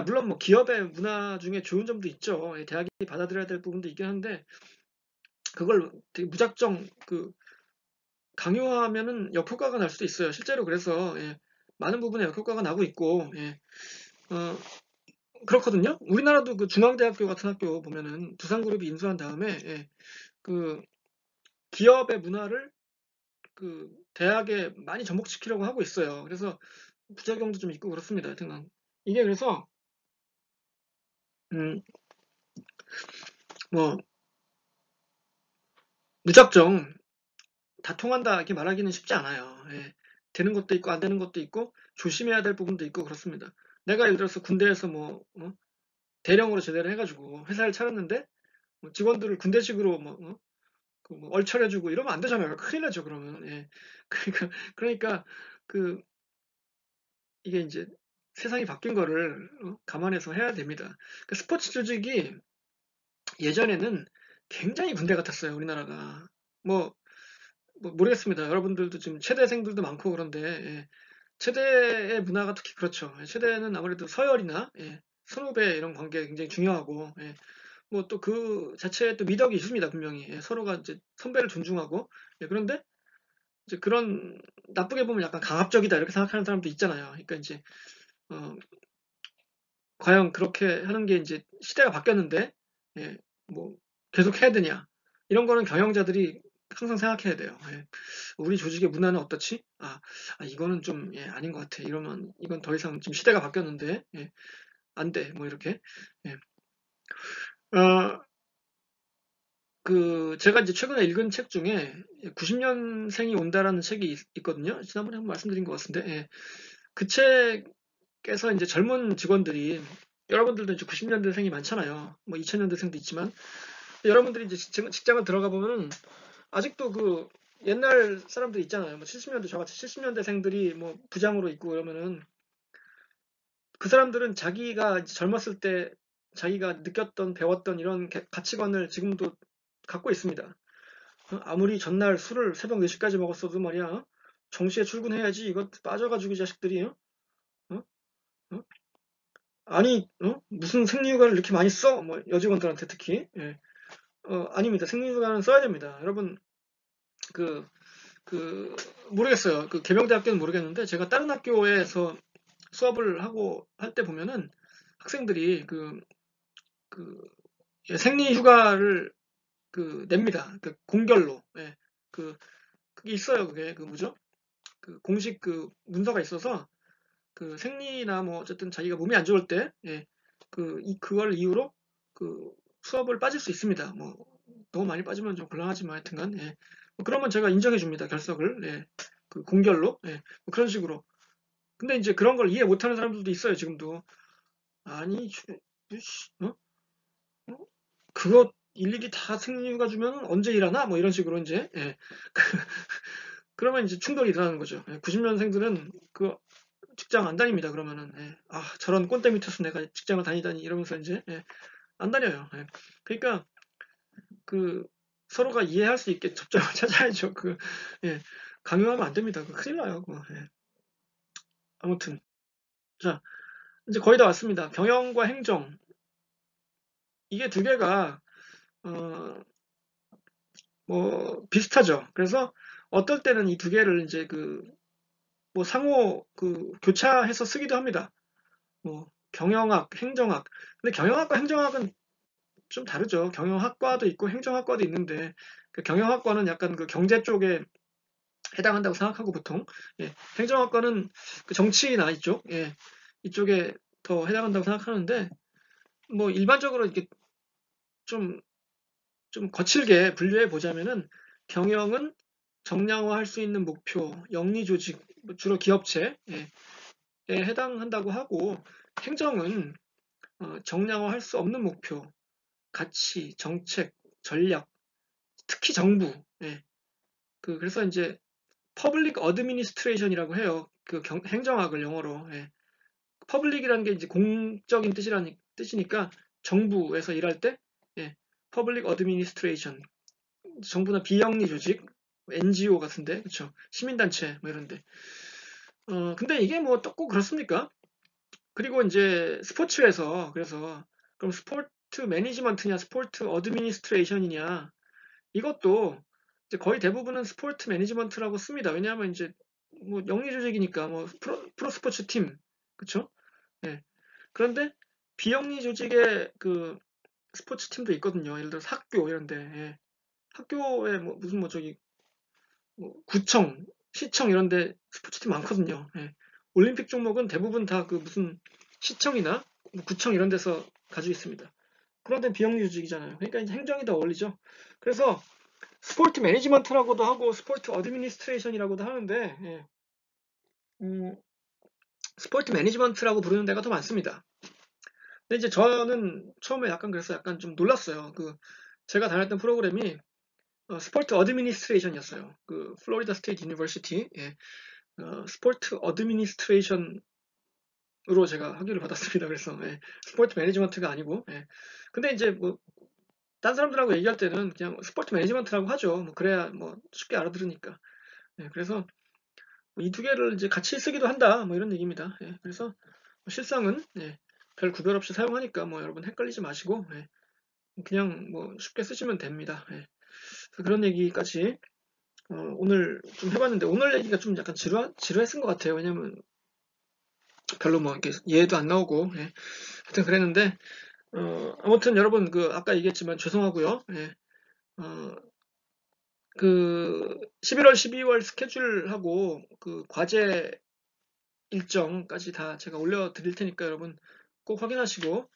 [SPEAKER 1] 물론 뭐 기업의 문화 중에 좋은 점도 있죠. 예, 대학이 받아들여야 될 부분도 있긴 한데 그걸 되게 무작정 강요하면은 역효과가 날 수도 있어요. 실제로 그래서 예, 많은 부분에 역효과가 나고 있고 예, 어, 그렇거든요. 우리나라도 중앙대학교 같은 학교 보면은 두산그룹이 인수한 다음에 예, 그 기업의 문화를 대학에 많이 접목시키려고 하고 있어요. 그래서 부작용도 좀 있고 그렇습니다. 하여튼 이게 그래서 음, 뭐 무작정 다 통한다 이렇게 말하기는 쉽지 않아요. 예. 되는 것도 있고 안 되는 것도 있고 조심해야 될 부분도 있고 그렇습니다. 내가 예를 들어서 군대에서 대령으로 제대를 해가지고 회사를 차렸는데 직원들을 군대식으로 얼철해주고 이러면 안 되잖아요. 큰일 나죠, 그러면. 예. 그러니까 그 이게 이제 세상이 바뀐 거를 감안해서 해야 됩니다. 그 스포츠 조직이 예전에는 굉장히 군대 같았어요, 우리나라가. 뭐, 모르겠습니다. 여러분들도 지금 체대생들도 많고 그런데, 예. 체대의 문화가 특히 그렇죠. 예, 체대는 아무래도 서열이나, 예, 선후배 이런 관계 굉장히 중요하고, 예. 뭐 또 그 자체에 또 미덕이 있습니다, 분명히. 예, 서로가 이제 선배를 존중하고, 예, 그런데 이제 그런, 나쁘게 보면 약간 강압적이다 이렇게 생각하는 사람도 있잖아요. 그러니까 이제, 어, 과연 그렇게 하는 게 이제 시대가 바뀌었는데, 예, 뭐, 계속 해야 되냐. 이런 거는 경영자들이 항상 생각해야 돼요. 예. 우리 조직의 문화는 어떻지? 이거는 좀, 예, 아닌 것 같아. 이러면, 이건 더 이상 지금 시대가 바뀌었는데, 예, 안 돼. 뭐, 이렇게. 예. 어, 제가 이제 최근에 읽은 책 중에 90년생이 온다라는 책이 있거든요. 지난번에 한번 말씀드린 것 같은데, 예. 그 책에서 이제 젊은 직원들이, 여러분들도 이제 90년대생이 많잖아요. 뭐 2000년대생도 있지만, 여러분들이 이제 직장을 들어가 보면은 아직도 그 옛날 사람들 있잖아요. 뭐 70년대, 저같이 70년대생들이 뭐 부장으로 있고 그러면은 그 사람들은 자기가 이제 젊었을 때 자기가 느꼈던, 배웠던 이런 가치관을 지금도 갖고 있습니다. 아무리 전날 술을 새벽 4시까지 먹었어도 말이야, 정시에 출근해야지. 이거 빠져가지고 이 자식들이, 어? 어? 아니, 무슨 생리휴가를 이렇게 많이 써? 뭐 여직원들한테 특히. 예. 아닙니다. 생리휴가는 써야 됩니다. 여러분, 그, 모르겠어요. 그 계명대학교는 모르겠는데, 제가 다른 학교에서 수업을 하고 할 때 보면은 학생들이 그, 예, 생리휴가를 냅니다. 공결로. 예. 그게 있어요. 그게, 뭐죠? 공식 문서가 있어서 생리나 뭐 어쨌든 자기가 몸이 안 좋을 때, 예, 그걸 이유로 그 수업을 빠질 수 있습니다. 뭐 너무 많이 빠지면 좀 곤란하지만 하여튼간, 예. 그러면 제가 인정해 줍니다. 결석을. 예. 공결로. 예. 뭐 그런 식으로. 근데 이제 그런 걸 이해 못하는 사람들도 있어요. 지금도. 아니, 어? 어? 그거 일일이 다 생리휴가 주면 언제 일하나? 뭐 이런 식으로 이제, 예. 그러면 이제 충돌이 일어나는 거죠. 90년생들은 그 직장 안 다닙니다. 그러면은, 예. 저런 꼰대 밑에서 내가 직장을 다니다니 이러면서 이제, 예, 안 다녀요. 예. 그러니까 그 서로가 이해할 수 있게 접점을 찾아야죠. 예, 강요하면 안 됩니다. 큰일 나요. 예. 아무튼 자, 이제 거의 다 왔습니다. 경영과 행정, 이게 두 개가 어, 뭐 비슷하죠. 그래서 어떨 때는 이 두 개를 이제 뭐 상호 교차해서 쓰기도 합니다. 뭐 경영학, 행정학. 근데 경영학과 행정학은 좀 다르죠. 경영학과도 있고 행정학과도 있는데, 경영학과는 약간 경제 쪽에 해당한다고 생각하고 보통, 예, 행정학과는 정치나 이쪽, 예, 이쪽에 더 해당한다고 생각하는데, 뭐 일반적으로 이렇게 좀 거칠게 분류해 보자면은, 경영은 정량화할 수 있는 목표, 영리 조직, 뭐 주로 기업체에 해당한다고 하고, 행정은 정량화할 수 없는 목표, 가치, 정책, 전략, 특히 정부, 예, 그래서 이제 퍼블릭 어드미니스트레이션이라고 해요. 행정학을 영어로. 예. 퍼블릭이라는 게 이제 공적인 뜻이니까 정부에서 일할 때, 예. 퍼블릭 어드미니스트레이션. 정부나 비영리 조직, NGO 같은데, 그쵸? 시민단체, 뭐 이런데. 근데 이게 뭐 꼭 그렇습니까? 그리고 이제 스포츠에서, 그래서, 그럼 스포츠 매니지먼트냐, 스포츠 어드미니스트레이션이냐, 이것도 이제 거의 대부분은 스포츠 매니지먼트라고 씁니다. 왜냐하면 이제 뭐 영리 조직이니까 뭐 프로 스포츠 팀, 그쵸? 예. 그런데 비영리 조직의 스포츠 팀도 있거든요. 예를 들어서 학교 이런데, 예. 학교에 뭐 무슨 뭐 저기 뭐 구청, 시청 이런데 스포츠 팀 많거든요. 예. 올림픽 종목은 대부분 다 무슨 시청이나 뭐 구청 이런 데서 가지고 있습니다. 그런데 비영리 조직이잖아요. 그러니까 이제 행정이 더 어울리죠. 그래서 스포츠 매니지먼트라고도 하고 스포츠 어드미니스트레이션이라고도 하는데, 예. 음, 스포츠 매니지먼트라고 부르는 데가 더 많습니다. 근데 이제 저는 처음에 약간 그래서 약간 좀 놀랐어요. 제가 다녔던 프로그램이 스포츠 어드미니스트레이션이었어요. 플로리다 스테이트 유니버시티 스포츠 어드미니스트레이션으로 제가 학위를 받았습니다. 그래서 스포츠 매니지먼트가 아니고 근데 이제 뭐 딴 사람들하고 얘기할 때는 그냥 스포츠 매니지먼트라고 하죠. 뭐 그래야 뭐 쉽게 알아들으니까. 그래서 이 두 개를 이제 같이 쓰기도 한다. 뭐 이런 얘기입니다. 그래서 실상은 별 구별 없이 사용하니까 뭐 여러분 헷갈리지 마시고 그냥 뭐 쉽게 쓰시면 됩니다. 그래서 그런 얘기까지 오늘 좀 해봤는데 오늘 얘기가 좀 약간 지루했은 것 같아요. 왜냐면 별로 뭐 이렇게 이해도 안 나오고 하여튼 그랬는데 아무튼 여러분 아까 얘기했지만 죄송하고요. 어, 11월, 12월 스케줄하고 과제 일정까지 다 제가 올려드릴 테니까 여러분 꼭 확인하시고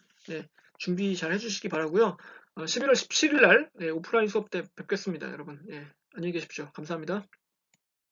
[SPEAKER 1] 준비 잘 해주시기 바라고요. 11월 17일 날 오프라인 수업 때 뵙겠습니다, 여러분. 안녕히 계십시오. 감사합니다.